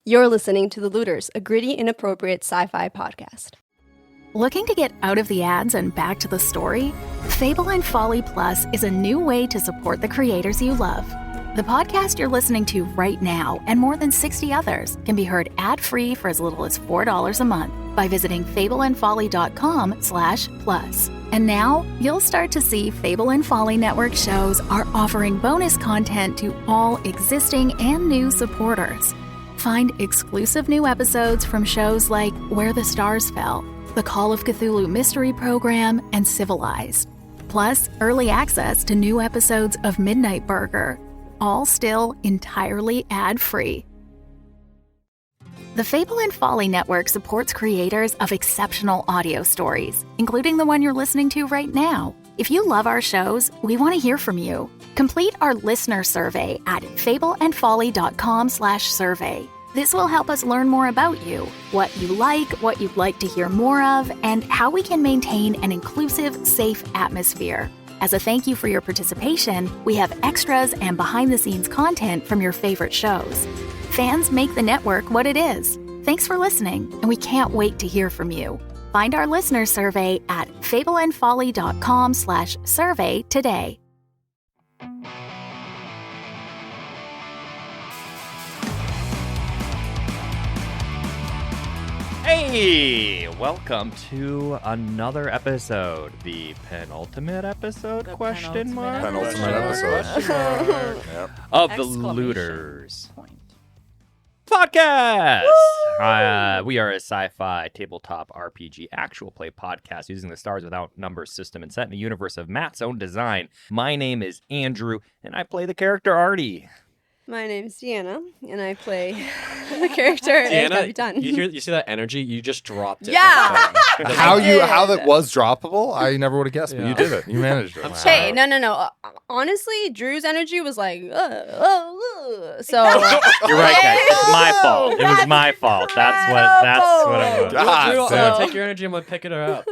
You're listening to The Looters, a gritty, inappropriate sci-fi podcast. Looking to get out of the ads and back to the story? Fable and Folly Plus is a new way to support the creators you love. The podcast you're listening to right now and more than 60 others can be heard ad-free for as little as $4 a month by visiting fableandfolly.com/plus. And now you'll start to see Fable and Folly Network shows are offering bonus content to all existing and new supporters. Find exclusive new episodes from shows like Where the Stars Fell, the Call of Cthulhu Mystery Program, and Civilized. Plus, early access to new episodes of Midnight Burger, all still entirely ad-free. The Fable and Folly Network supports creators of exceptional audio stories, including the one you're listening to right now. If you love our shows, we want to hear from you. Complete our listener survey at fableandfolly.com/survey. This will help us learn more about you, what you like, what you'd like to hear more of, and how we can maintain an inclusive, safe atmosphere. As a thank you for your participation, we have extras and behind-the-scenes content from your favorite shows. Fans make the network what it is. Thanks for listening, and we can't wait to hear from you. Find our listener survey at fableandfolly.com/survey today. Hey, welcome to another episode, the penultimate episode, question mark? Penultimate episode. Yep. Of the Looters podcast. We are a sci-fi tabletop RPG actual play podcast using the Stars Without Numbers system and set in a universe of Matt's own design. My name is Andrew, and I play the character Ardi. My name's Deanna, and I play the character Capitan. You see that energy? You just dropped it. Yeah! How that was droppable, I never would have guessed, but you did it. You managed it. Hey, no. Honestly, Drew's energy was like, so. You're right, guys. It's my fault. It was my fault. That's what it was. Drew, I'm going to take your energy. I'm going to pick it up.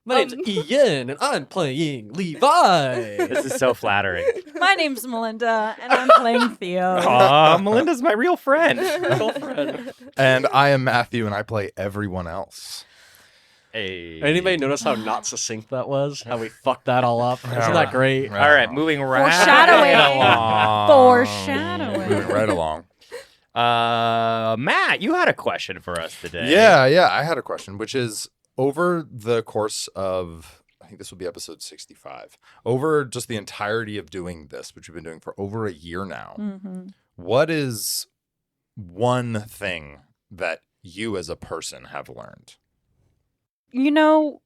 My name's Ian, and I'm playing Levi. This is so flattering. My name's Melinda, and I'm playing Theo. Aw, Melinda's my real friend. And I am Mathew, and I play everyone else. Hey. Anybody notice how not succinct that was? How we fucked that all up? Isn't that great? All right, moving right along. Moving right along. Matt, you had a question for us today. Yeah, I had a question, which is, over the course of, I think this will be episode 65, over just the entirety of doing this, which we've been doing for over a year now, what is one thing that you as a person have learned? You know,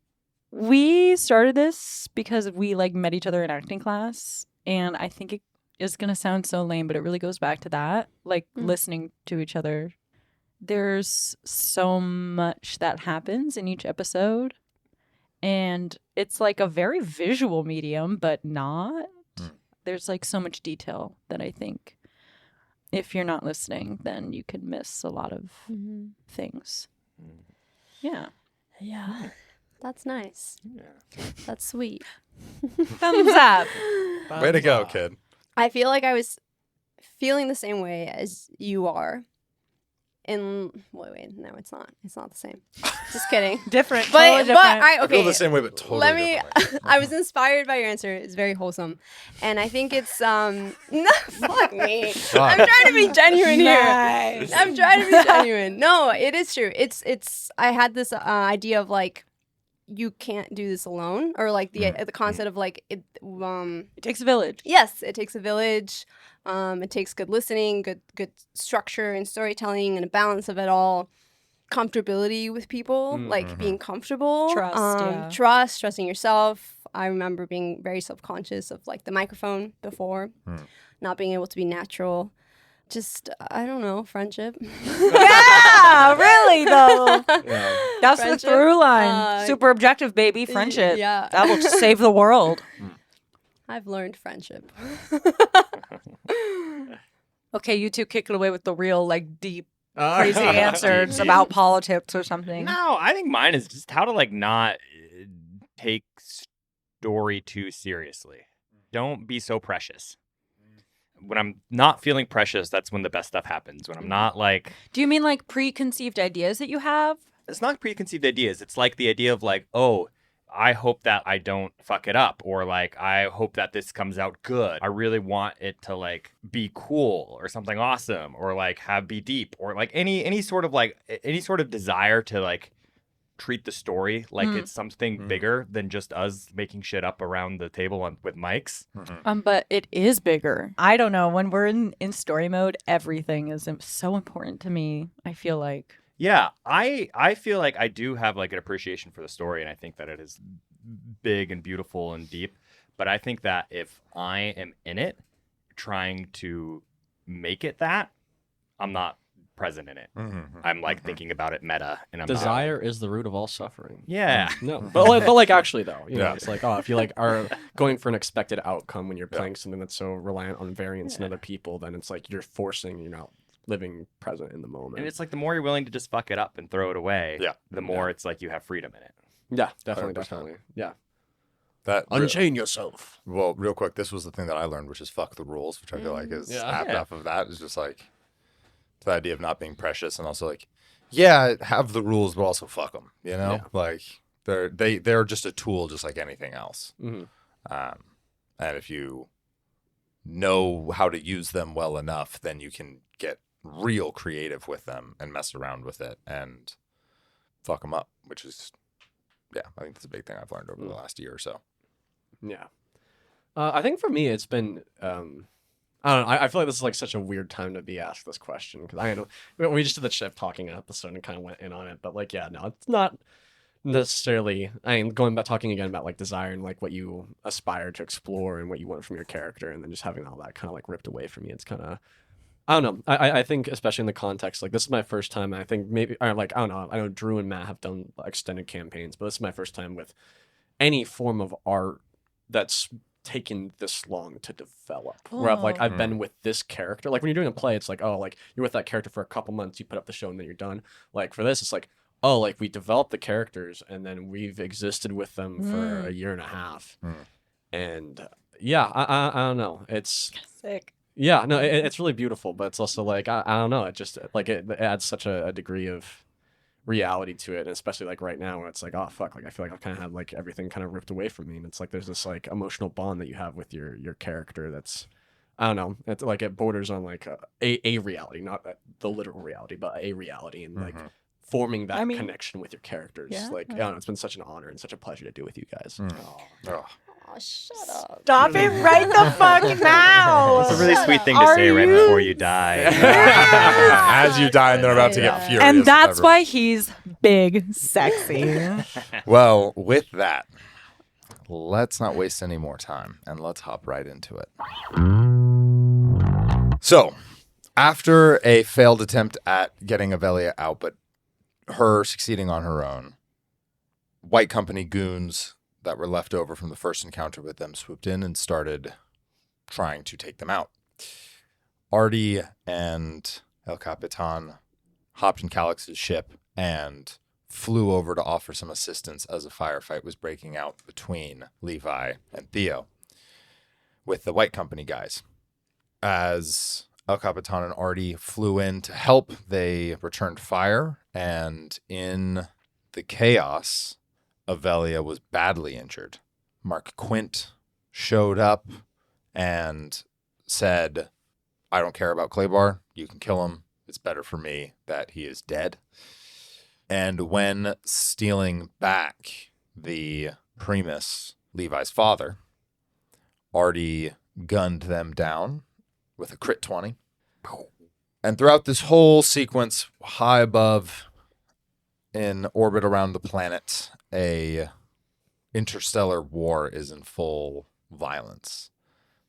we started this because we met each other in acting class, and I think it is going to sound so lame, but it really goes back to that, listening to each other. There's so much that happens in each episode, and it's like a very visual medium, but not. There's so much detail that I think if you're not listening, then you can miss a lot of things. Yeah. That's nice. Yeah. That's sweet. Thumbs up. Way to go, kid. I feel like I was feeling the same way as you are. No, it's not. It's not the same. Just kidding. Different. But different. I feel the same way, but totally different. I was inspired by your answer. It's very wholesome, and I think it's no, fuck me. I'm trying to be genuine here. I'm trying to be genuine. No, it is true. It's. I had this idea of you can't do this alone, or the concept of it takes a village. Yes, it takes a village. It takes good listening, good structure and storytelling, and a balance of it all. Comfortability with people, being comfortable. Trust, trusting yourself. I remember being very self-conscious of the microphone before, not being able to be natural. Just, I don't know, friendship. Yeah, really, though. Yeah. That's friendship, the through line. Super objective, baby. Friendship. Yeah. That will save the world. I've learned friendship. Okay, you two kick it away with the real, deep, crazy answers about politics or something. No, I think mine is just how to, not take story too seriously. Don't be so precious. when I'm not feeling precious, that's when the best stuff happens. When I'm not like, Do you mean like preconceived ideas that you have? it's not preconceived ideas. It's like the idea of like, oh, I hope that I don't fuck it up, or like, I hope that this comes out good. I really want it to like be cool or something awesome, or like be deep, or like any sort of desire to like treat the story like it's something bigger than just us making shit up around the table with mics. But it is bigger. I don't know. When we're in story mode, everything is so important to me. I feel like. Yeah, I feel like I do have like an appreciation for the story, and I think that it is big and beautiful and deep. But I think that if I am in it trying to make it that, I'm not present in it. I'm like thinking about it meta, and I'm Desire is the root of all suffering. Yeah. No, but like actually though, you know, it's like, oh, if you like are going for an expected outcome when you're playing something that's so reliant on variance in other people, then it's like you're not living present in the moment. And it's like the more you're willing to just fuck it up and throw it away, the more it's like you have freedom in it. Yeah, definitely, 100%. definitely. Yeah. That Unchain yourself. Well, real quick, this was the thing that I learned, which is fuck the rules, which I feel like is apt off of that. Is just like the idea of not being precious, and also like, have the rules, but also fuck them. You know, like they're just a tool, just like anything else. And if you know how to use them well enough, then you can get real creative with them and mess around with it and fuck them up, which is, I think that's a big thing I've learned over the last year or so. Yeah. I think for me, it's been, I don't know. I feel like this is like such a weird time to be asked this question, because I know we just did the chef talking episode and kind of went in on it, but like, no, it's not necessarily, going back, talking again about like desire and like what you aspire to explore and what you want from your character, and then just having all that kind of like ripped away from you. It's kind of, I don't know. I think especially in the context, like this is my first time. I think maybe, or like, I don't know. I know Drew and Matt have done extended campaigns, but this is my first time with any form of art that's taken this long to develop. Where I've been with this character. Like when you're doing a play, it's like, oh, like you're with that character for a couple months, you put up the show and then you're done. Like for this, it's like, oh, like we developed the characters and then we've existed with them for a year and a half. And I don't know. It's sick. Yeah, no, it's really beautiful, but it's also like, I don't know, it just, like, it adds such a degree of reality to it, and especially, like, right now, where it's like, oh, fuck, like, I feel like I've kind of had, like, everything kind of ripped away from me, and it's like, there's this, like, emotional bond that you have with your character that's, I don't know, it's like, it borders on, like, a reality, not the literal reality, but a reality, and, like, forming that connection with your characters. Like, I don't know, it's been such an honor and such a pleasure to do with you guys. Oh, shut up. Stop it right the fuck now. It's a really sweet thing to say right before you die. As you die and they're about to get furious. And that's why he's big, sexy. Well, with that, let's not waste any more time and let's hop right into it. So, after a failed attempt at getting Aberly out, but her succeeding on her own, White Company goons that were left over from the first encounter with them swooped in and started trying to take them out. Ardi and El Capitan hopped in Calix's ship and flew over to offer some assistance as a firefight was breaking out between Levi and Theo with the White Company guys. As El Capitan and Ardi flew in to help, they returned fire, and in the chaos, Aberly was badly injured. Mark Quint showed up and said, I don't care about Claybar. You can kill him. It's better for me that he is dead. And when stealing back the Primus, Levi's father, Ardi gunned them down with a crit 20. And throughout this whole sequence, high above, in orbit around the planet, a interstellar war is in full violence.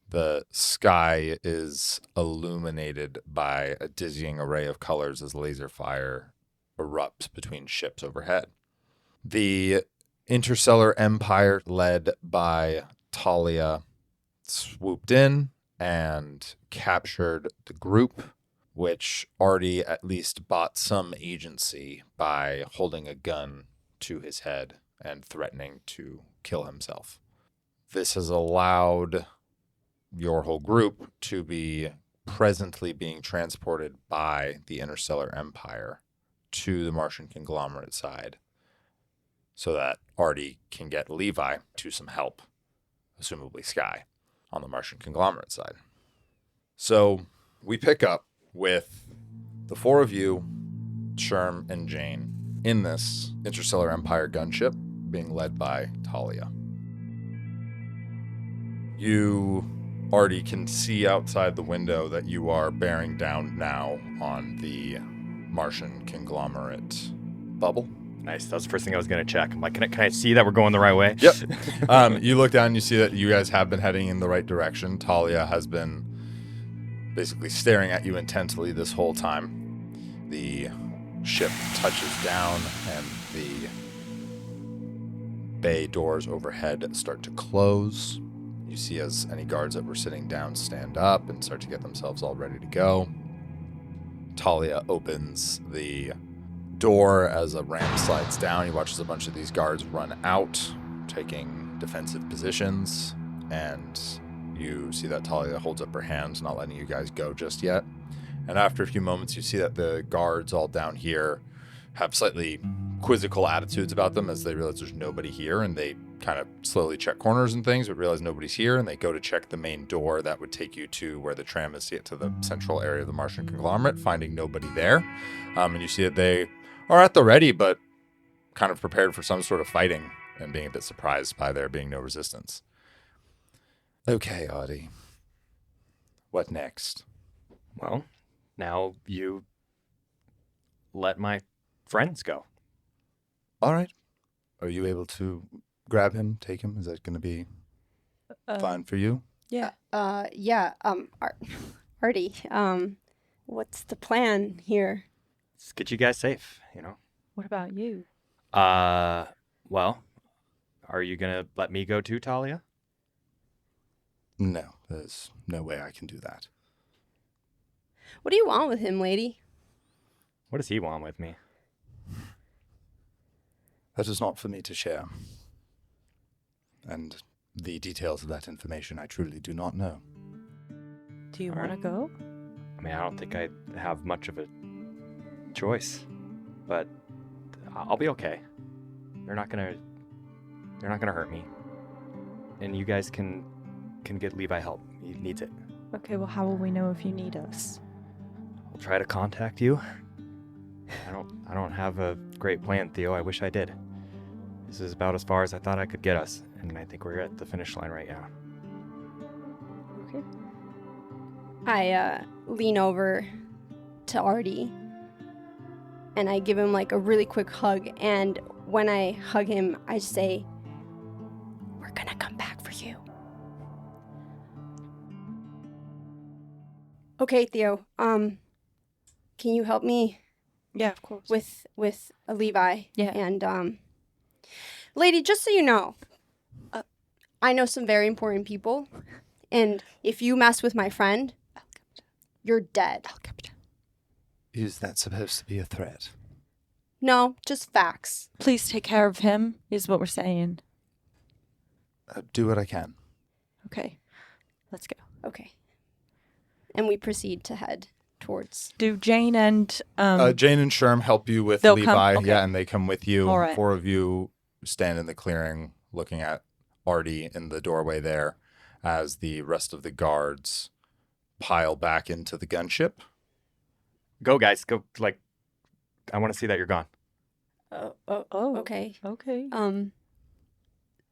The sky is illuminated by a dizzying array of colors as laser fire erupts between ships overhead. The interstellar empire, led by Talia, swooped in and captured the group, which Ardi at least bought some agency by holding a gun to his head and threatening to kill himself. This has allowed your whole group to be presently being transported by the Interstellar Empire to the Martian conglomerate side so that Ardi can get Levi to some help, assumably Sky, on the Martian conglomerate side. So we pick up with the four of you, Sherm and Jane, in this Interstellar Empire gunship being led by Talia. You already can see outside the window that you are bearing down now on the Martian conglomerate bubble. Nice. That's the first thing I was going to check. I'm like, can I see that we're going the right way? Yep. You look down and you see that you guys have been heading in the right direction. Talia has been basically staring at you intensely this whole time. The ship touches down and the bay doors overhead start to close. You see as any guards that were sitting down stand up and start to get themselves all ready to go. Talia opens the door as a ramp slides down. He watches a bunch of these guards run out, taking defensive positions, and you see that Talia holds up her hands, not letting you guys go just yet. And after a few moments, you see that the guards all down here have slightly quizzical attitudes about them as they realize there's nobody here, and they kind of slowly check corners and things, but realize nobody's here, and they go to check the main door that would take you to where the tram is to get to the central area of the Martian conglomerate, finding nobody there. And you see that they are at the ready, but kind of prepared for some sort of fighting and being a bit surprised by there being no resistance. Okay, Ardi. What next? Well, now you let my friends go. All right. Are you able to grab him, take him? Is that going to be fine for you? Yeah. Yeah. Ardi, what's the plan here? Let's get you guys safe, you know. What about you? Well, are you going to let me go too, Talia? No, there's no way I can do that. What do you want with him, lady? What does he want with me? That is not for me to share. And the details of that information I truly do not know. Do you All want to right. go? I mean, I don't think I have much of a choice, but I'll be okay. They're not gonna hurt me, and you guys can get Levi help. He needs it. Okay, well, how will we know if you need us? I'll try to contact you. I don't have a great plan, Theo. I wish I did. This is about as far as I thought I could get us, and I think we're at the finish line right now. Okay. I lean over to Ardi and I give him like a really quick hug, and when I hug him, I say, "We're gonna come back for you." Okay, Theo. Can you help me Yeah, of course. with Levi? Yeah. And lady, just so you know, I know some very important people, and if you mess with my friend, you're dead. Capitan. Is that supposed to be a threat? No, just facts. Please take care of him, is what we're saying. Do what I can. Okay. Let's go. Okay. And we proceed to head towards. Do Jane and Jane and Sherm help you with They'll Levi. come? Okay. Yeah, and they come with you. All right. Four of you stand in the clearing looking at Ardi in the doorway there as the rest of the guards pile back into the gunship. Go, guys. Go. Like, I want to see that you're gone. Okay. Okay.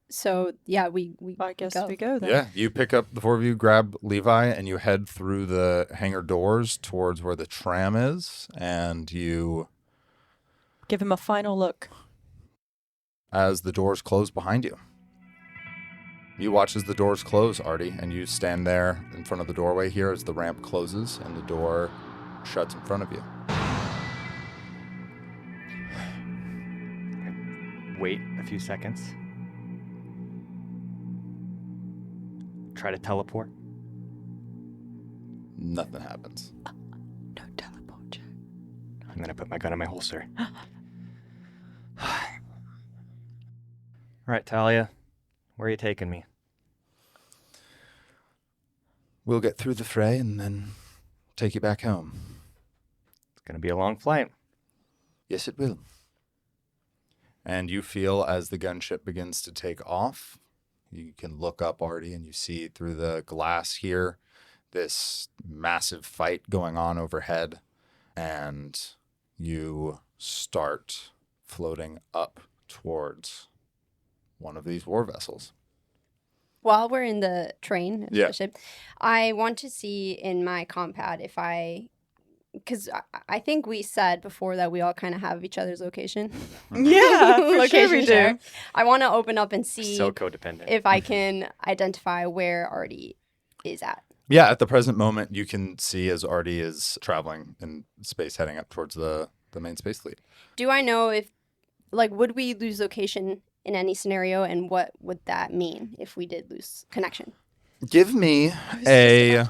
So yeah, we I guess go. we go then. Yeah, you pick up, the four of you grab Levi and you head through the hangar doors towards where the tram is, and you, Give him a final look. as the doors close behind you. You watch as the doors close, Ardi, and you stand there in front of the doorway here as the ramp closes and the door shuts in front of you. Wait a few seconds. Try to teleport. Nothing happens. No teleport check. I'm gonna put my gun in my holster. All right, Talia, where are you taking me? we'll get through the fray and then take you back home. It's going to be a long flight. Yes, it will. And you feel as the gunship begins to take off, you can look up, Ardi, and you see through the glass here this massive fight going on overhead, and you start floating up towards one of these war vessels. While we're in the train, Yeah. the ship, I want to see in my compad if because I think we said before that we all kind of have each other's location. Yeah, for Location sure we do. share. I want to open up and see So codependent. if I can identify where Ardi is at. Yeah, at the present moment, you can see as Ardi is traveling in space heading up towards the main space fleet. Do I know if, would we lose location in any scenario, and what would that mean if we did lose connection? Give me a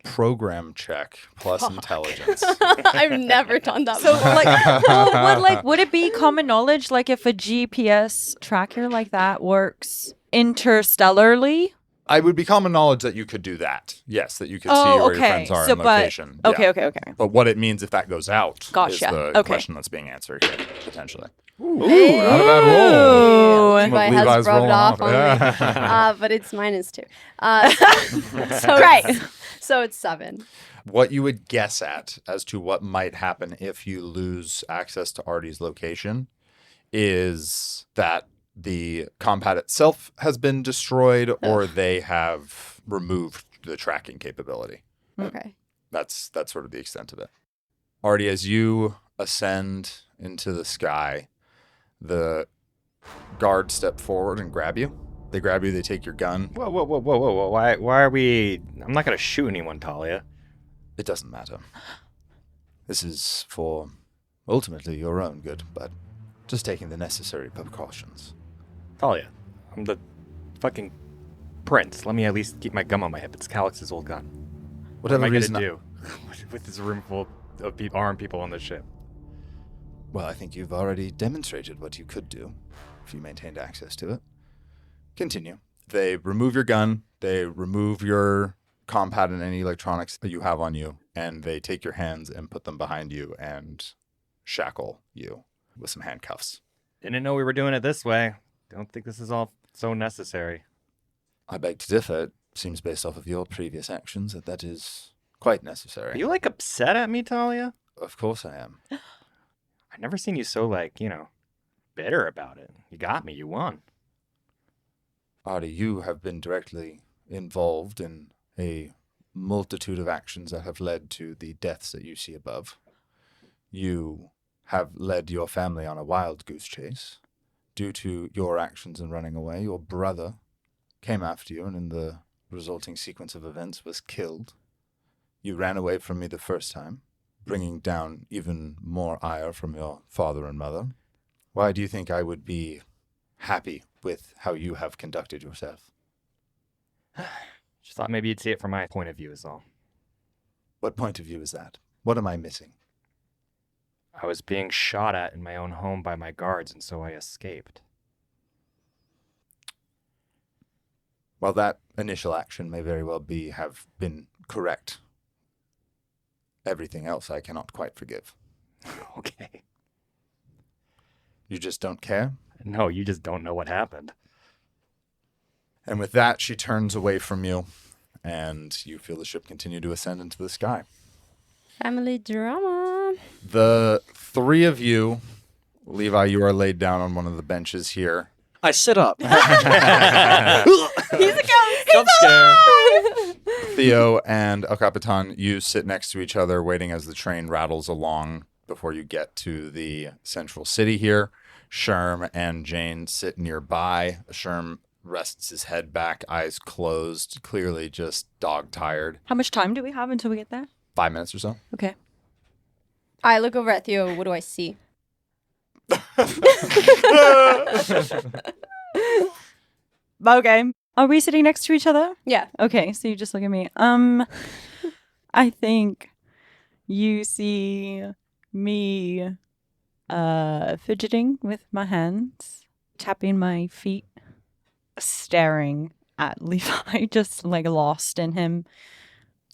program check plus intelligence. I've never done that So, before. would it be common knowledge, if a GPS tracker like that works interstellarly? I would be common knowledge that you could do that. Yes, that you could see where your friends are in location. Okay. But what it means if that goes out Gotcha. is the Okay. question that's being answered here, potentially. Ooh, not a bad roll. Levi What has Levi's rubbed rolling off off. on Yeah. me. But it's -2. So great. So it's 7. What you would guess at as to what might happen if you lose access to Ardi's location is that the compad itself has been destroyed or they have removed the tracking capability. Okay. That's sort of the extent of it. Ardi, as you ascend into the sky, the guards step forward and grab you. They grab you, they take your gun. Whoa. Why are we... I'm not going to shoot anyone, Talia. It doesn't matter. This is for ultimately your own good, but just taking the necessary precautions. Talia, I'm the fucking prince. Let me at least keep my gum on my hip. It's Calix's old gun. Whatever what am I reason going to do with this room full of armed people on the ship? Well, I think you've already demonstrated what you could do if you maintained access to it. Continue. They remove your gun, they remove your compad and any electronics that you have on you, and they take your hands and put them behind you and shackle you with some handcuffs. Didn't know we were doing it this way. Don't think this is all so necessary. I beg to differ. It seems based off of your previous actions that is quite necessary. Are you upset at me, Talia? Of course I am. I've never seen you so bitter about it. You got me. You won. Ardi, you have been directly involved in a multitude of actions that have led to the deaths that you see above. You have led your family on a wild goose chase. Due to your actions in running away, your brother came after you and in the resulting sequence of events was killed. You ran away from me the first time, bringing down even more ire from your father and mother. Why do you think I would be happy with how you have conducted yourself? Just thought maybe you'd see it from my point of view is all. What point of view is that? What am I missing? I was being shot at in my own home by my guards, and so I escaped. While that initial action may very well have been correct, everything else I cannot quite forgive. Okay. You just don't care? No, you just don't know what happened. And with that, she turns away from you, and you feel the ship continue to ascend into the sky. Family drama. The three of you, Levi, you are laid down on one of the benches here. I sit up. He's a ghost. Jump scare. Theo and Capitan, you sit next to each other, waiting as the train rattles along before you get to the central city here. Sherm and Jane sit nearby. Sherm rests his head back, eyes closed, clearly just dog-tired. How much time do we have until we get there? 5 minutes or so. Okay. I look over at Theo. What do I see? Okay. Are we sitting next to each other? Yeah. Okay, so you just look at me. I think you see me fidgeting with my hands, tapping my feet, staring at Levi, just like lost in him.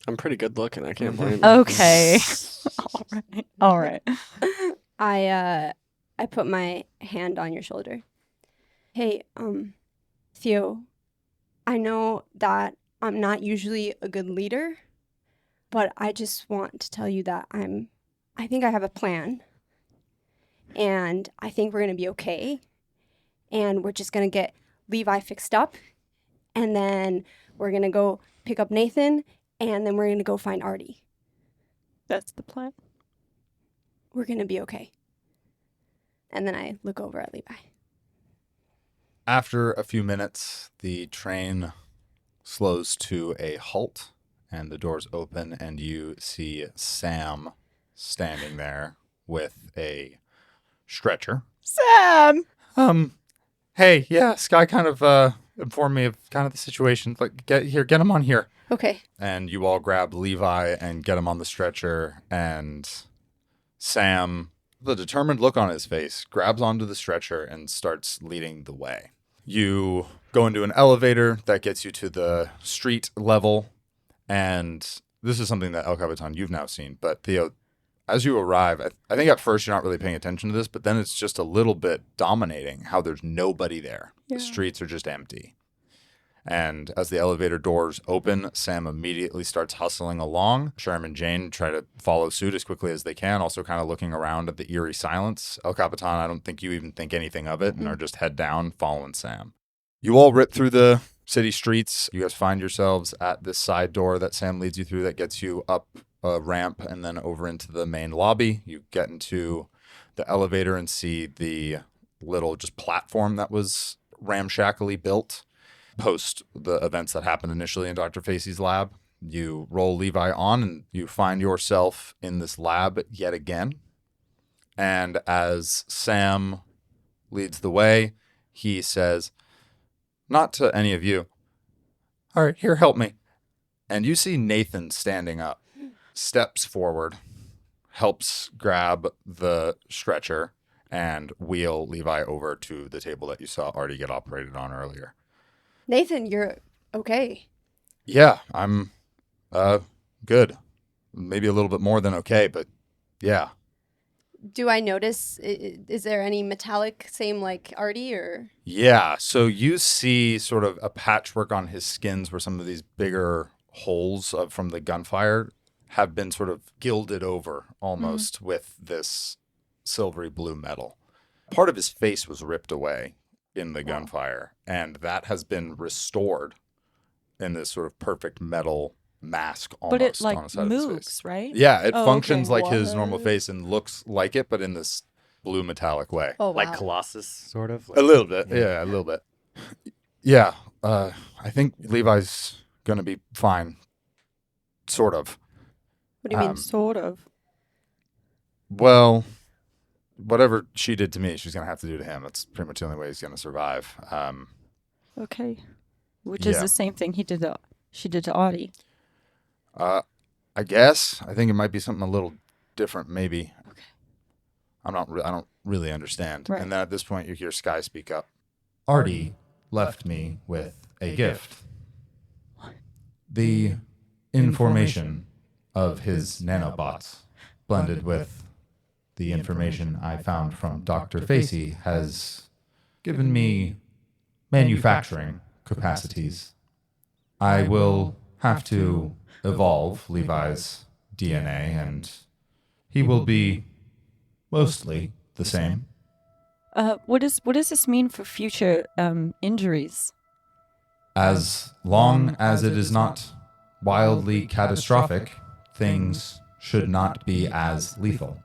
I'm pretty good looking. I can't blame you. Okay. All right. I put my hand on your shoulder. Hey, Theo, I know that I'm not usually a good leader, but I just want to tell you that I think I have a plan. And I think we're going to be okay. And we're just going to get Levi fixed up. And then we're going to go pick up Nathan. And then we're going to go find Ardi. That's the plan. We're going to be okay. And then I look over at Levi. After a few minutes, the train slows to a halt, and the doors open, and you see Sam standing there with a stretcher. Sam! Hey, yeah, Sky kind of informed me of kind of the situation. Like, get him on here. Okay. And you all grab Levi and get him on the stretcher, and Sam, the determined look on his face, grabs onto the stretcher and starts leading the way. You go into an elevator that gets you to the street level, and this is something that El Capitan you've now seen, but Theo, as you arrive, I think at first you're not really paying attention to this, but then it's just a little bit dominating how there's nobody there. Yeah. The streets are just empty. And as the elevator doors open, Sam immediately starts hustling along. Sherm and Jane try to follow suit as quickly as they can, also kind of looking around at the eerie silence. El Capitan, I don't think you even think anything of it and are just head down following Sam. You all rip through the city streets. You guys find yourselves at this side door that Sam leads you through that gets you up a ramp and then over into the main lobby. You get into the elevator and see the little just platform that was ramshackly built post the events that happened initially in Dr. Facey's lab. You roll Levi on and you find yourself in this lab yet again. And as Sam leads the way, he says, not to any of you, all right, here, help me. And you see Nathan standing up, steps forward, helps grab the stretcher and wheel Levi over to the table that you saw Ardi get operated on earlier. Nathan, you're okay. Yeah, I'm good. Maybe a little bit more than okay, but yeah. Do I notice, is there any metallic, same like Ardi or? Yeah, so you see sort of a patchwork on his skins where some of these bigger holes from the gunfire have been sort of gilded over almost with this silvery blue metal. Part of his face was ripped away in the gunfire, and that has been restored in this sort of perfect metal mask almost. But it on the side of his moves, face. right? Yeah, it functions okay. like his normal face and looks like it, but in this blue metallic way. Oh, wow. Like Colossus, sort of? A little bit, yeah, a little bit. Yeah, I think Levi's gonna be fine. Sort of. What do you mean, Sort of. Well, whatever she did to me, she's going to have to do to him. That's pretty much the only way he's going to survive. Okay. Which is the same thing she did to Ardi. I guess. I think it might be something a little different, maybe. Okay. I don't really understand. Right. And then at this point, you hear Sky speak up. Ardi left me with a gift. What? The information of his nanobots, blended with the information I found from Dr. Facey, has given me manufacturing capacities. I will have to evolve Levi's DNA, and he will be mostly the same. What does this mean for future injuries? As long as it is not wildly catastrophic, things should not be as lethal.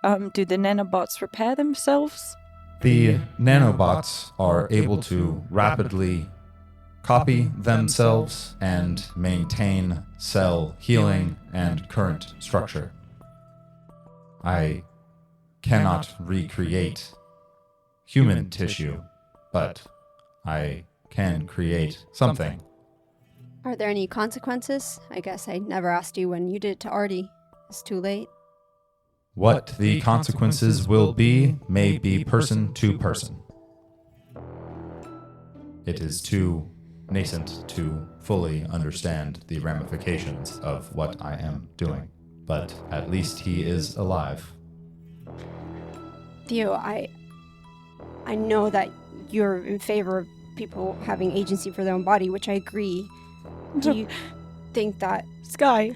Do the nanobots repair themselves? The nanobots are able to rapidly copy themselves and maintain cell healing and current structure. I cannot recreate human tissue, but I can create something. Are there any consequences? I guess I never asked you when you did it to Ardi. It's too late. What the consequences will be may be person to person. It is too nascent to fully understand the ramifications of what I am doing. But at least he is alive. Theo, I know that you're in favor of people having agency for their own body, which I agree. Do you think that... Sky,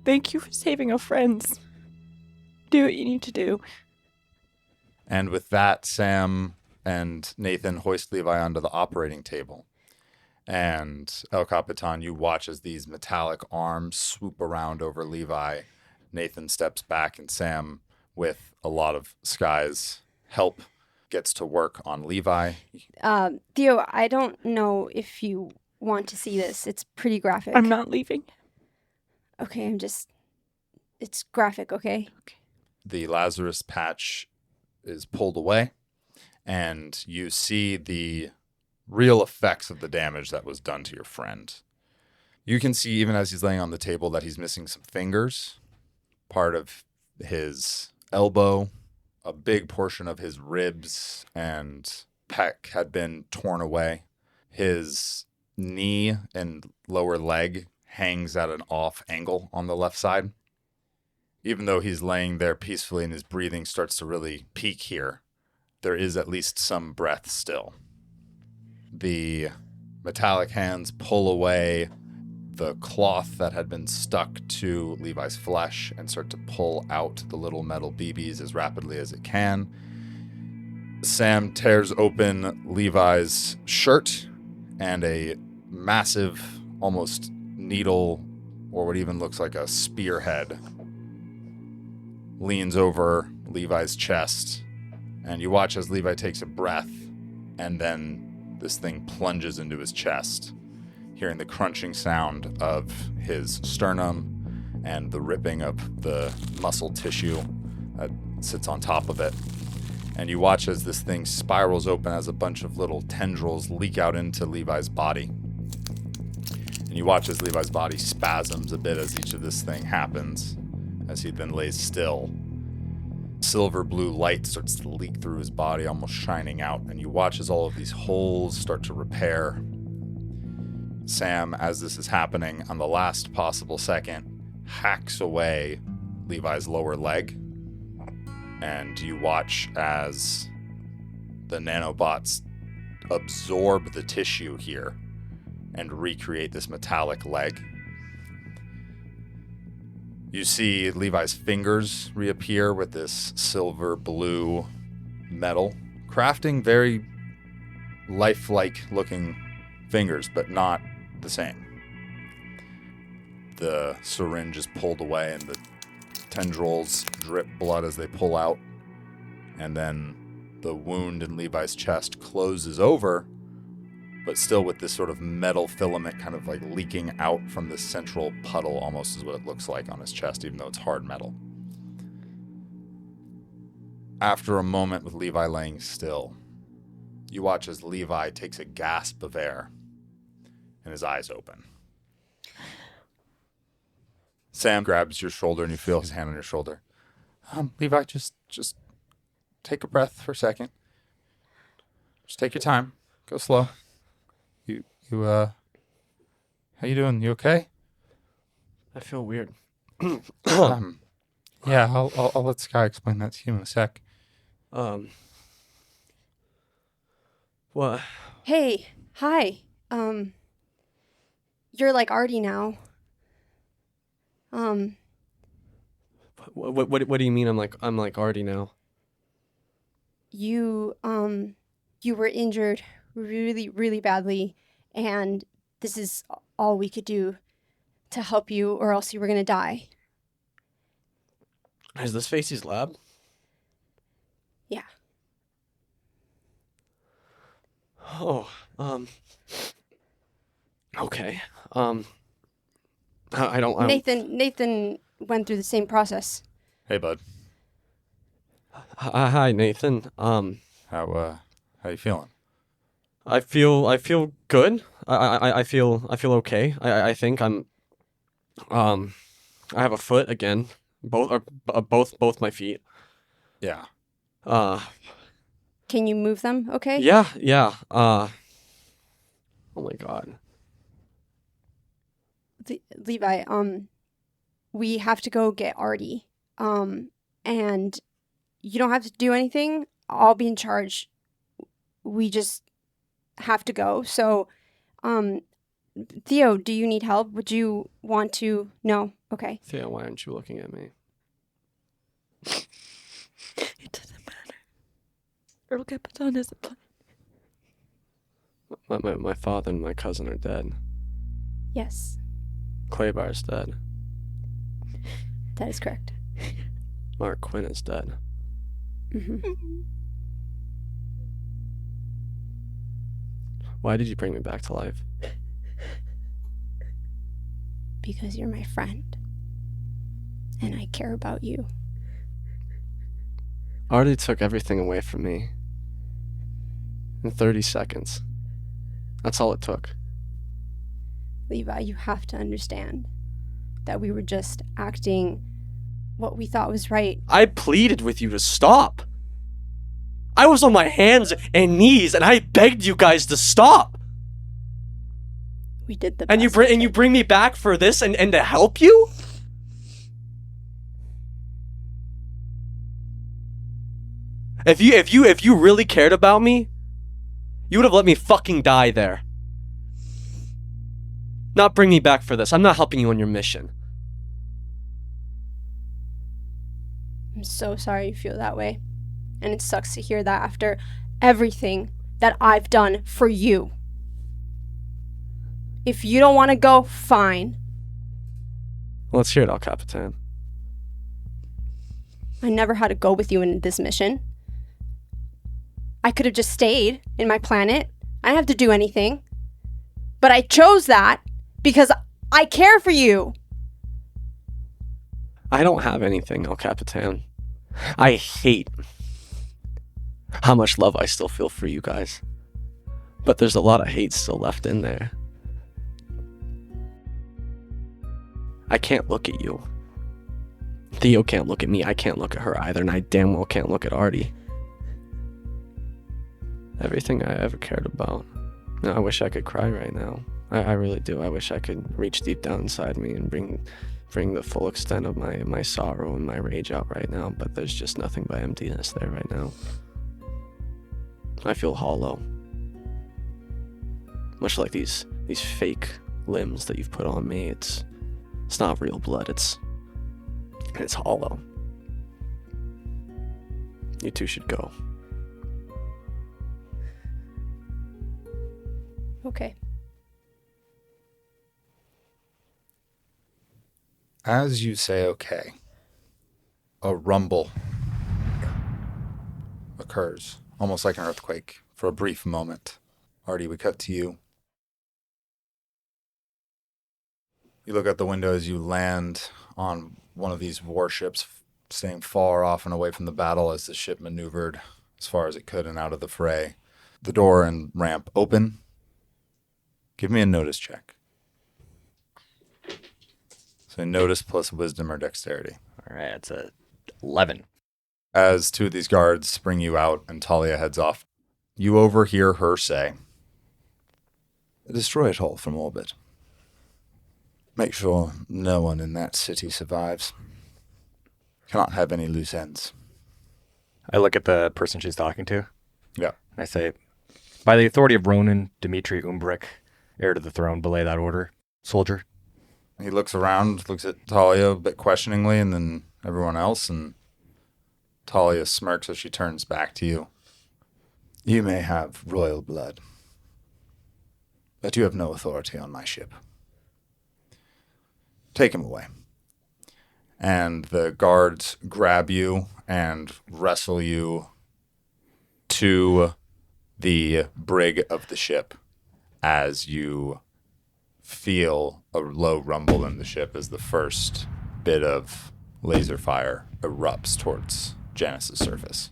thank you for saving our friends. Do what you need to do. And with that, Sam and Nathan hoist Levi onto the operating table. And El Capitan, you watch as these metallic arms swoop around over Levi. Nathan steps back, and Sam, with a lot of Sky's help, gets to work on Levi. Theo, I don't know if you want to see this. It's pretty graphic. I'm not leaving. Okay, it's graphic, okay? The Lazarus patch is pulled away, and you see the real effects of the damage that was done to your friend. You can see, even as he's laying on the table, that he's missing some fingers, part of his elbow, a big portion of his ribs and pec had been torn away. His knee and lower leg hangs at an off angle on the left side. Even though he's laying there peacefully and his breathing starts to really peak here, there is at least some breath still. The metallic hands pull away the cloth that had been stuck to Levi's flesh and start to pull out the little metal BBs as rapidly as it can. Sam tears open Levi's shirt, and a massive, almost needle, or what even looks like a spearhead, leans over Levi's chest, and you watch as Levi takes a breath, and then this thing plunges into his chest, hearing the crunching sound of his sternum and the ripping of the muscle tissue that sits on top of it. And you watch as this thing spirals open as a bunch of little tendrils leak out into Levi's body. And you watch as Levi's body spasms a bit as each of this thing happens, as he then lays still. Silver blue light starts to leak through his body, almost shining out, and you watch as all of these holes start to repair. Sam, as this is happening, on the last possible second, hacks away Levi's lower leg, and you watch as the nanobots absorb the tissue here and recreate this metallic leg. You see Levi's fingers reappear with this silver blue metal, crafting very lifelike looking fingers, but not the same. The syringe is pulled away and the tendrils drip blood as they pull out, and then the wound in Levi's chest closes over, but still with this sort of metal filament kind of like leaking out from this central puddle, almost is what it looks like on his chest, even though it's hard metal. After a moment with Levi laying still, you watch as Levi takes a gasp of air and his eyes open. Sam grabs your shoulder and you feel his hand on your shoulder. Levi, just take a breath for a second. Just take your time. Go slow. How you doing? You okay? I feel weird. Yeah, I'll let Sky explain that to you in a sec. What? Hey, hi. You're like Ardi now. What do you mean? I'm like Ardi now. You were injured really, really badly, and this is all we could do to help you, or else you were gonna die. Is this Facey's lab? Yeah. Oh, okay. I don't. Nathan went through the same process. Hey, bud. Hi, Nathan. How you feeling? I feel good. I feel okay. I think I have a foot again. Both my feet. Yeah. Can you move them? Okay. Yeah. Oh my god. Levi, we have to go get Ardi. And you don't have to do anything. I'll be in charge. We just have to go. So, Theo, do you need help? Would you want to? No? Okay. Theo, why aren't you looking at me? It doesn't matter. Earl Capitan is a plan. My father and my cousin are dead. Yes, Claybar's dead. that is correct. Mark Quinn is dead. Mm-hmm. Why did you bring me back to life? Because you're my friend. And I care about you. Ardi took everything away from me. In 30 seconds. That's all it took. Levi, you have to understand that we were just acting what we thought was right. I pleaded with you to stop. I was on my hands and knees and I begged you guys to stop. We did the And best. you bring me back for this and to help you? If you really cared about me, you would have let me fucking die there. Not bring me back for this. I'm not helping you on your mission. I'm so sorry you feel that way. And it sucks to hear that after everything that I've done for you. If you don't want to go, fine. Let's hear it, El Capitan. I never had to go with you in this mission. I could have just stayed in my planet. I didn't have to do anything. But I chose that because I care for you. I don't have anything, El Capitan. I hate how much love I still feel for you guys. But there's a lot of hate still left in there. I can't look at you. Theo can't look at me. I can't look at her either. And I damn well can't look at Ardi. Everything I ever cared about. No, I wish I could cry right now. I really do. I wish I could reach deep down inside me and bring the full extent of my sorrow and my rage out right now, but there's just nothing but emptiness there right now. I feel hollow. Much like these fake limbs that you've put on me. It's not real blood, it's hollow. You two should go. Okay. As you say okay, a rumble occurs, almost like an earthquake, for a brief moment. Ardi, we cut to you. You look out the window as you land on one of these warships, staying far off and away from the battle as the ship maneuvered as far as it could and out of the fray. The door and ramp open. Give me a notice check. So notice plus wisdom or dexterity. All right, it's a 11. As two of these guards bring you out and Talia heads off, you overhear her say, "Destroy it all from orbit. Make sure no one in that city survives. Cannot have any loose ends." I look at the person she's talking to. Yeah. And I say, "By the authority of Ronan, Dimitri Umbrick, heir to the throne, belay that order. Soldier." He looks around, looks at Talia a bit questioningly, and then everyone else, and Talia smirks as she turns back to you. "You may have royal blood, but you have no authority on my ship. Take him away." And the guards grab you and wrestle you to the brig of the ship as you feel a low rumble in the ship as the first bit of laser fire erupts towards Janice's surface.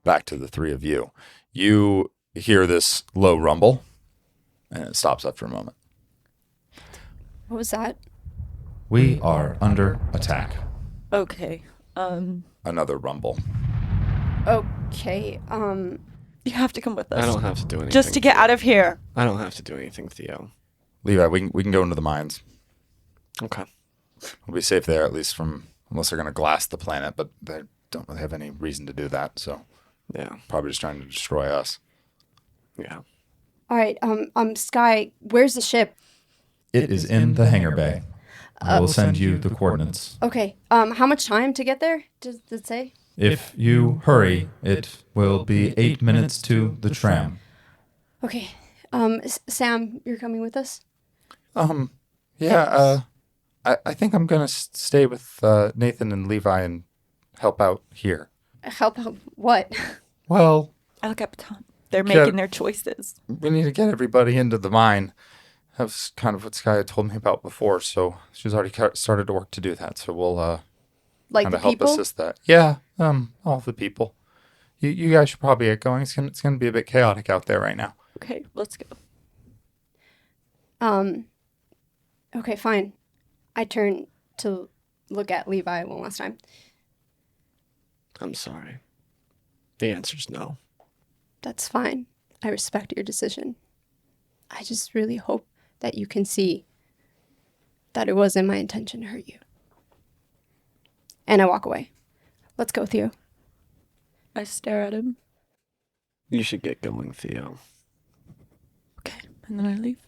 Back to the three of you. You hear this low rumble, and it stops after a moment. What was that? We are under attack. Okay. Another rumble. Okay. You have to come with us. I don't have to do anything. Just to get out of here. I don't have to do anything, Theo. Levi, we can go into the mines. Okay. We'll be safe there, at least unless they're going to glass the planet, but they don't really have any reason to do that, so Yeah. probably just trying to destroy us. Yeah. All right. Sky, where's the ship? It is in the hangar bay. I will send you the coordinates. Okay. How much time to get there? Does it say? If you hurry, it will be 8 minutes to the tram. Okay. Sam, you're coming with us? Yeah, I think I'm going to stay with Nathan and Levi and help out here. Help out what? Well, El Capitan. They're making their choices. we need to get everybody into the mine. That's kind of what Sky had told me about before, so she's already started to work to do that, so we'll Like kind the of help people? assist that. Yeah, all the people. You guys should probably get going. It's gonna be a bit chaotic out there right now. Okay, let's go. Okay, fine. I turn to look at Levi one last time. I'm sorry. The answer's no. That's fine. I respect your decision. I just really hope that you can see that it wasn't my intention to hurt you. And I walk away. Let's go, Theo. I stare at him. You should get going, Theo. Okay, and then I leave.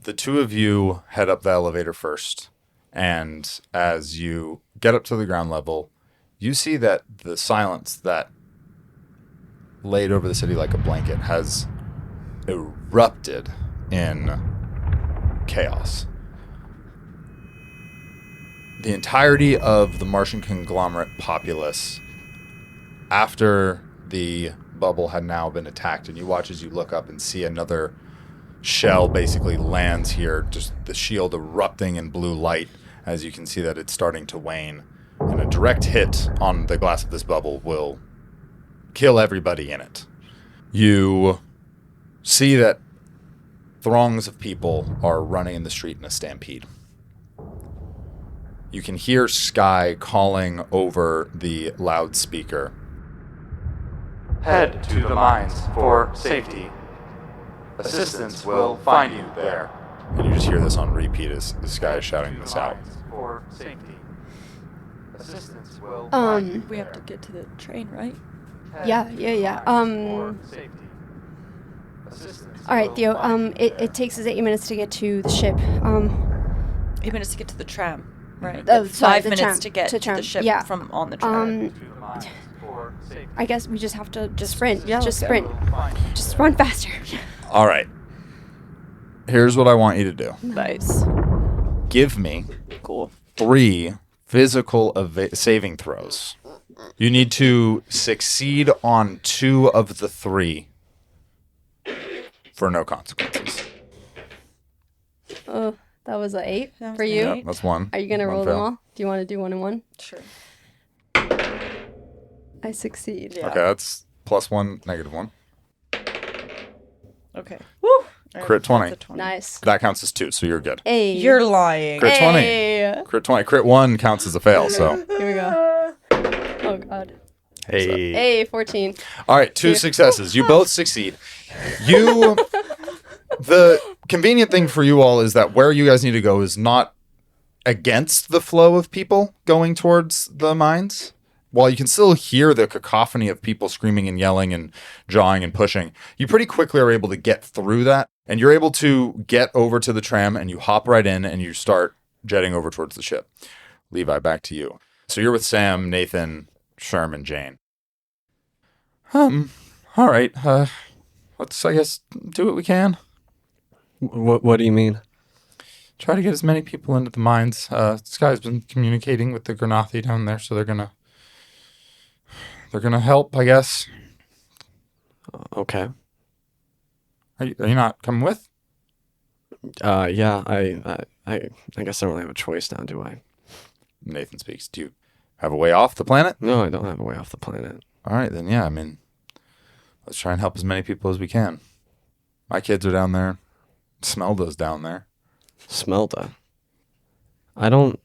The two of you head up the elevator first, and as you get up to the ground level, you see that the silence that laid over the city like a blanket has erupted in chaos. The entirety of the Martian conglomerate populace, after the bubble had now been attacked, and you watch as you look up and see another shell basically lands here, just the shield erupting in blue light as you can see that it's starting to wane, and a direct hit on the glass of this bubble will kill everybody in it. You see that throngs of people are running in the street in a stampede. You can hear Sky calling over the loudspeaker. Head to the mines for safety. Assistance will find you there. And you just hear this on repeat as Sky is shouting this out. For safety. Assistance will We have to get to the train, right? Yeah. All right, Theo. It takes us 8 minutes to get to the ship. 8 minutes to get to the tram, right? Oh, sorry, 5 the minutes tram, to get to the tram, ship yeah. from on the tram. I guess we just have to just sprint. Yeah, Just let's go. sprint. Just run faster. All right. Here's what I want you to do. Nice. Give me Cool. 3 physical saving throws. You need to succeed on 2 of the 3 for no consequences. Oh, that was an 8 That was for an you. 8. That's 1. Are you gonna One roll fail. them all? Do you want to do 1 and 1? Sure. I succeed. Yeah. Okay, that's +1, -1. Okay. Woo! Crit 20. That's a Nice. That counts as 2, so you're good. Hey. You're lying. Crit 20. Hey. Crit 20. Crit 1 counts as a fail, so. Here we go. Oh God. Hey. Hey, 14. All right, 2 successes. You both succeed. The convenient thing for you all is that where you guys need to go is not against the flow of people going towards the mines. While you can still hear the cacophony of people screaming and yelling and jawing and pushing, you pretty quickly are able to get through that, and you're able to get over to the tram, and you hop right in, and you start jetting over towards the ship. Levi, back to you. So you're with Sam, Nathan, Sherm, and Jane. All right. Let's, I guess, do what we can. What do you mean? Try to get as many people into the mines. Sky's been communicating with the Granathi down there, so they're gonna help, I guess. Okay. Are you not coming with? Yeah, I guess I don't really have a choice now, do I? Nathan speaks. Do you have a way off the planet? No, I don't have a way off the planet. All right, then, yeah, I mean, let's try and help as many people as we can. My kids are down there. Smelda's down there. Smelda. I don't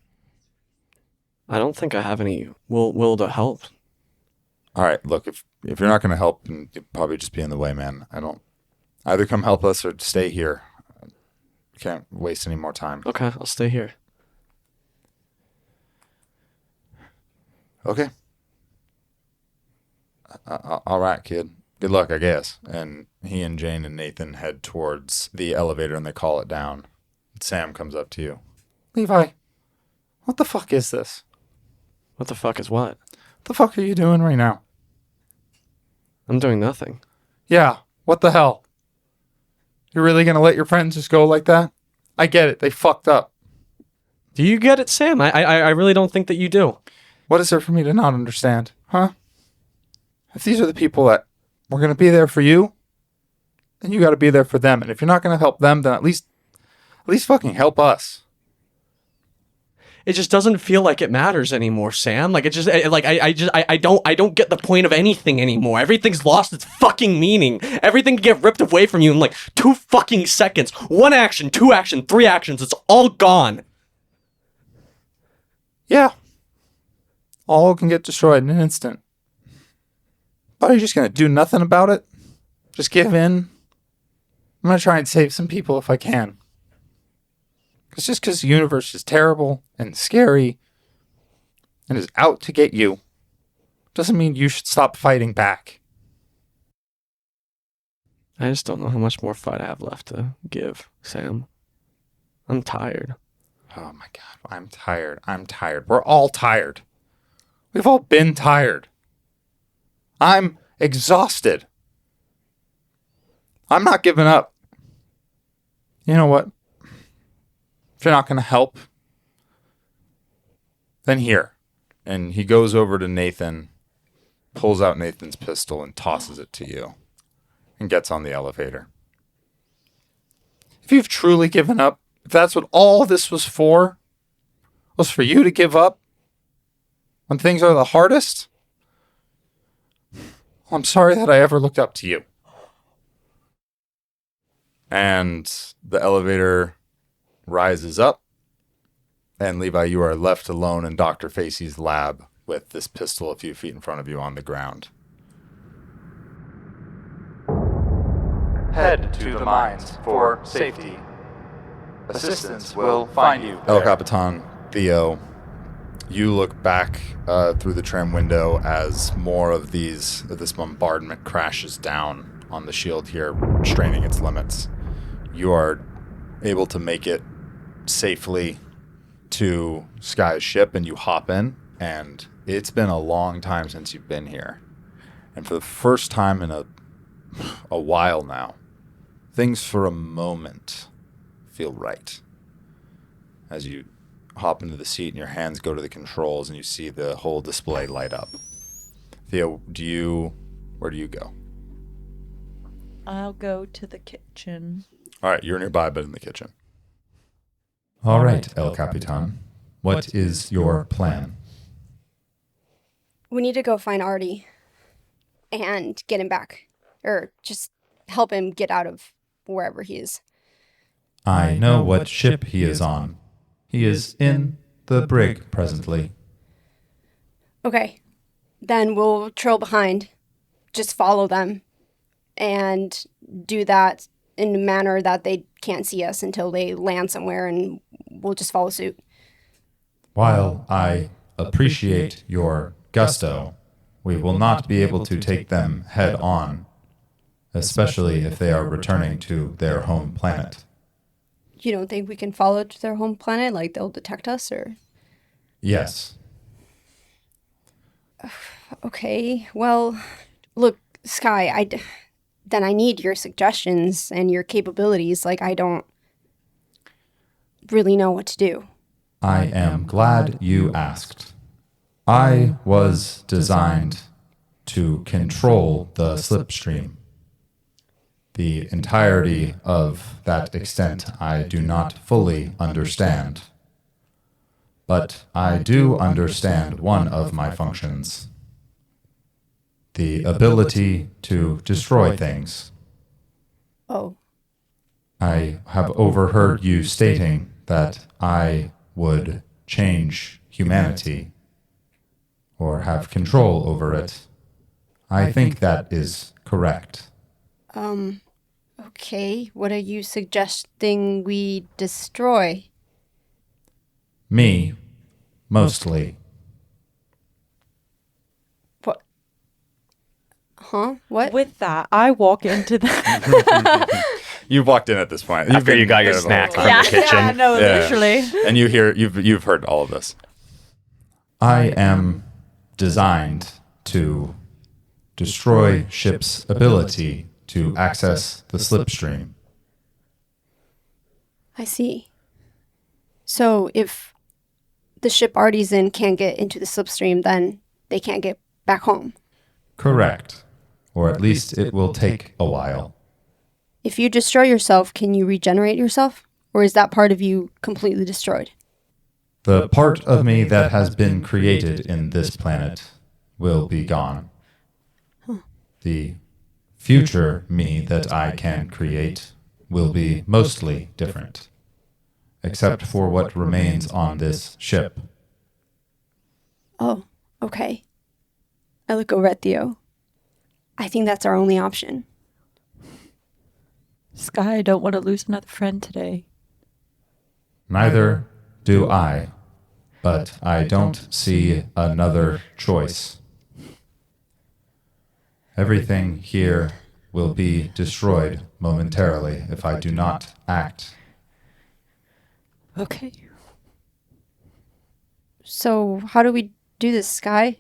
think I have any will to help. All right, look, if you're not going to help, then you'll probably just be in the way, man. I don't. Either come help us or stay here. Can't waste any more time. Okay, I'll stay here. Okay. All right, kid. Good luck, I guess. And he and Jane and Nathan head towards the elevator and they call it down. Sam comes up to you. Levi, what the fuck is this? What the fuck is what? What the fuck are you doing right now? I'm doing nothing. Yeah, what the hell? You're really going to let your friends just go like that? I get it. They fucked up. Do you get it, Sam? I really don't think that you do. What is there for me to not understand? Huh? If these are the people that were going to be there for you, then you got to be there for them. And if you're not going to help them, then at least fucking help us. It just doesn't feel like it matters anymore, Sam. Like I don't get the point of anything anymore. Everything's lost its fucking meaning. Everything can get ripped away from you in like 2 fucking seconds. 1 action, 2 action, 3 actions. It's all gone. Yeah. All can get destroyed in an instant. But are you just going to do nothing about it? Just give in? I'm going to try and save some people if I can. It's just because the universe is terrible and scary and is out to get you doesn't mean you should stop fighting back. I just don't know how much more fight I have left to give, Sam. I'm tired. Oh my God, I'm tired. We're all tired. We've all been tired. I'm exhausted. I'm not giving up. You know what? If you're not going to help, then here. And he goes over to Nathan, pulls out Nathan's pistol and tosses it to you, and gets on the elevator. If you've truly given up, if that's what all this was for you to give up when things are the hardest, I'm sorry that I ever looked up to you. And the elevator rises up, and Levi, you are left alone in Dr. Facey's lab with this pistol a few feet in front of you on the ground. Head to the mines for safety. Assistance will find you El there. Capitan, Theo, you look back through the tram window as more of this bombardment crashes down on the shield here, straining its limits. You are able to make it safely to Sky's ship, and you hop in, and it's been a long time since you've been here. And for the first time in a while now, things for a moment feel right. As you hop into the seat and your hands go to the controls and you see the whole display light up. Theo, where do you go? I'll go to the kitchen. All right, you're nearby, but in the kitchen. All right, El Capitan. What is your plan? We need to go find Ardi and get him back. Or just help him get out of wherever he is. I know what ship he is on. He is in the brig presently. Okay. Then we'll trail behind. Just follow them. And do that in a manner that they can't see us until they land somewhere, and we'll just follow suit. While I appreciate your gusto, we will not be able to take them head on, especially if they are returning to their home planet. You don't think we can follow to their home planet? Like they'll detect us, or? Yes. Okay, well, look, Sky, then I need your suggestions and your capabilities. Like, I don't really know what to do. I am glad you asked. I was designed to control the slipstream. The entirety of that extent I do not fully understand. But I do understand one of my functions. The ability to destroy things. Oh. I have overheard you stating that I would change humanity or have control over it. I think that is correct. Okay. What are you suggesting we destroy? Me, mostly. What? Huh? What? With that, I walk into the. You've walked in at this point. After you got your snack from the kitchen. Yeah, no, Yeah. literally. And you've heard all of this. I am designed to destroy ship's ability to access the slipstream. I see. So if the ship Ardi's in can't get into the slipstream, then they can't get back home. Correct. Or at least it will take a while. If you destroy yourself, can you regenerate yourself? Or is that part of you completely destroyed? The part of me that has been created in this planet will be gone. The future me that I can create will be mostly different, except for what remains on this ship. Oh, okay. I look over at Theo. I think that's our only option. Sky, I don't want to lose another friend today. Neither do I, but I don't see another choice. Everything here will be destroyed momentarily if I do not act. Okay. So how do we do this, Sky?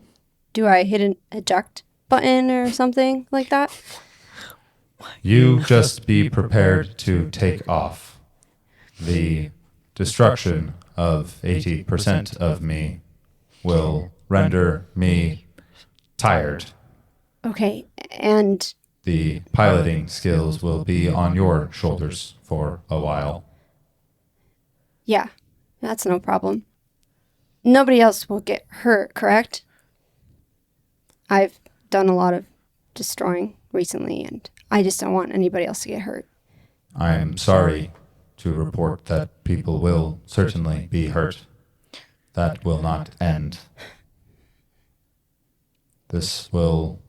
Do I hit an eject button or something like that? You just be prepared to take off. The destruction of 80% of me will render me tired. Okay, and The piloting skills will be on your shoulders for a while. yeah, that's no problem. Nobody else will get hurt, correct? I've done a lot of destroying recently, and I just don't want anybody else to get hurt. I am sorry to report that people will certainly be hurt. That will not end. This will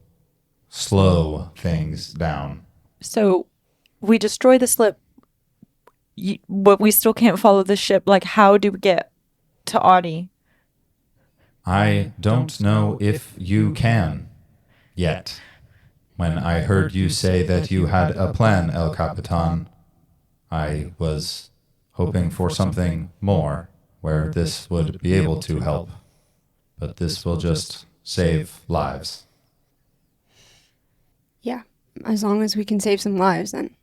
slow things down. So we destroy the slip, but we still can't follow the ship. Like, how do we get to Ardi? I don't know if you can yet. When I heard you say that you had a plan, El Capitan, I was hoping for something more where this would be able to help. But this will just save lives. Yeah, as long as we can save some lives, then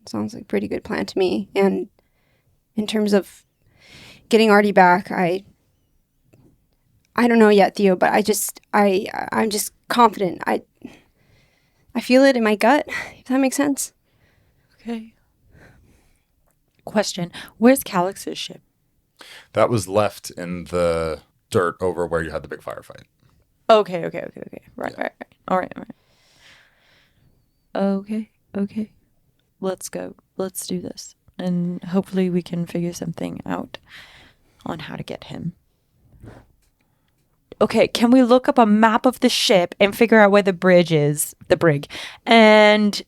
it sounds like a pretty good plan to me. And in terms of getting Ardi back, I don't know yet, Theo, but I'm just confident. I feel it in my gut, if that makes sense. Okay. Question. Where's Calix's ship? That was left in the dirt over where you had the big firefight. Okay. Right. All right. Okay. Let's go. Let's do this. And hopefully we can figure something out on how to get him. Okay, can we look up a map of the ship and figure out where the brig is, and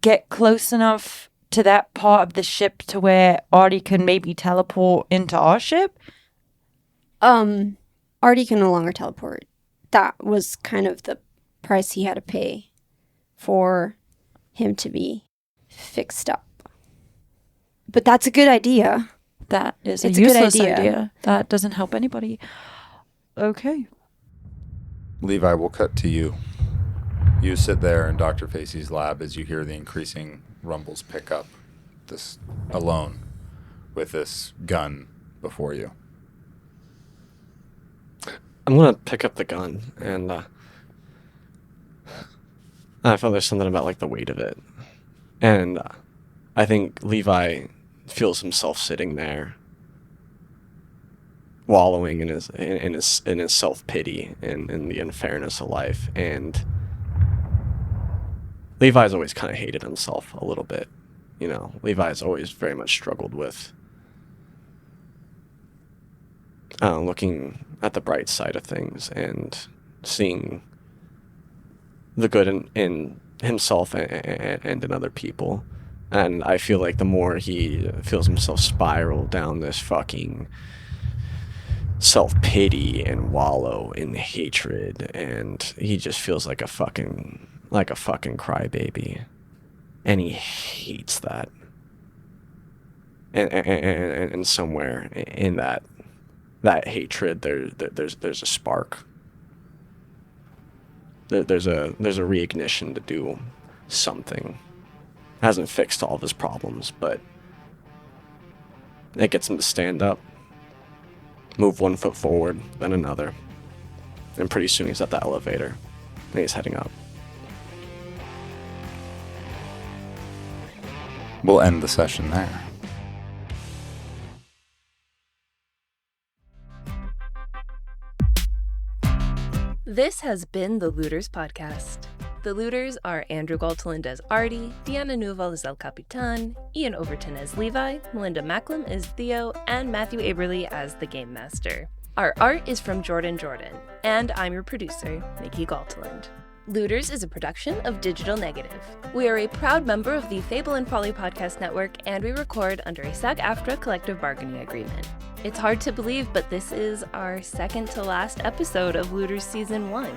get close enough to that part of the ship to where Ardi can maybe teleport into our ship? Ardi can no longer teleport. That was kind of the price he had to pay for him to be fixed up. But that's a good idea. That is It's a a good useless idea. idea. That doesn't help anybody. Okay. Levi, we'll cut to you. You sit there in Dr. Facey's lab as you hear the increasing rumbles pick up, this alone with this gun before you. I'm gonna pick up the gun, and I feel there's something about like the weight of it, and I think Levi feels himself sitting there, wallowing in his self-pity and in the unfairness of life. And Levi's always kind of hated himself a little bit. You know, Levi's always very much struggled with looking at the bright side of things and seeing the good in himself and in other people. And I feel like the more he feels himself spiral down this fucking self-pity and wallow in hatred, and he just feels like a fucking crybaby, and he hates that. And somewhere in that hatred, there's a spark. There's a reignition to do something. Hasn't fixed all of his problems, but it gets him to stand up, move one foot forward, then another, and pretty soon he's at the elevator, and he's heading up. We'll end the session there. This has been the Looters Podcast. The Looters are Andrew Galteland as Ardi, Deanna Núval as El Capitan, Ian Overton as Levi, Melinda Macklem as Theo, and Mathew Aberly as the Game Master. Our art is from Jordan, and I'm your producer, Nikki Galteland. Looters is a production of Digital Negative. We are a proud member of the Fable and Folly podcast network, and we record under a SAG-AFTRA collective bargaining agreement. It's hard to believe, but this is our second to last episode of Looters Season 1.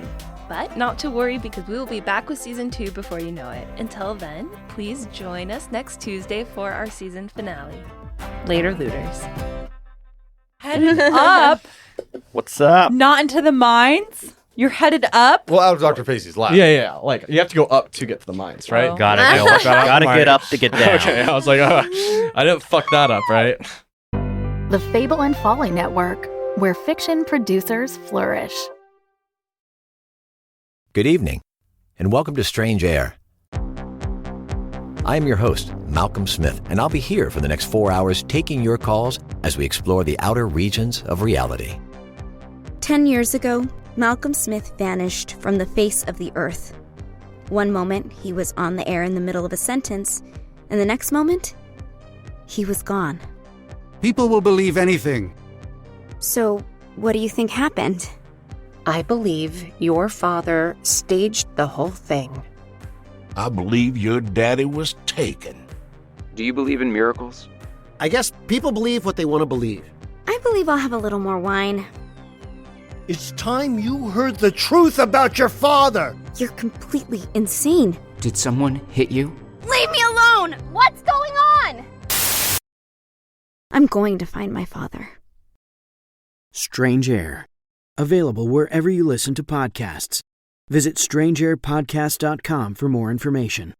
But not to worry, because we will be back with Season 2 before you know it. Until then, please join us next Tuesday for our season finale. Later, Looters. Headed up. What's up? Not into the mines. You're headed up. Well, out of Dr. Facey's lab. Yeah. Like, you have to go up to get to the mines, right? Oh. Gotta get up to get down. Okay, I was like, I didn't fuck that up, right? The Fable and Folly Network, where fiction producers flourish. Good evening, and welcome to Strange Air. I am your host, Malcolm Smith, and I'll be here for the next 4 hours taking your calls as we explore the outer regions of reality. 10 years ago, Malcolm Smith vanished from the face of the earth. One moment, he was on the air in the middle of a sentence, and the next moment, he was gone. People will believe anything. So, what do you think happened? I believe your father staged the whole thing. I believe your daddy was taken. Do you believe in miracles? I guess people believe what they want to believe. I believe I'll have a little more wine. It's time you heard the truth about your father. You're completely insane. Did someone hit you? Leave me alone! What's going on? I'm going to find my father. Strange Air. Available wherever you listen to podcasts. Visit strangeairpodcast.com for more information.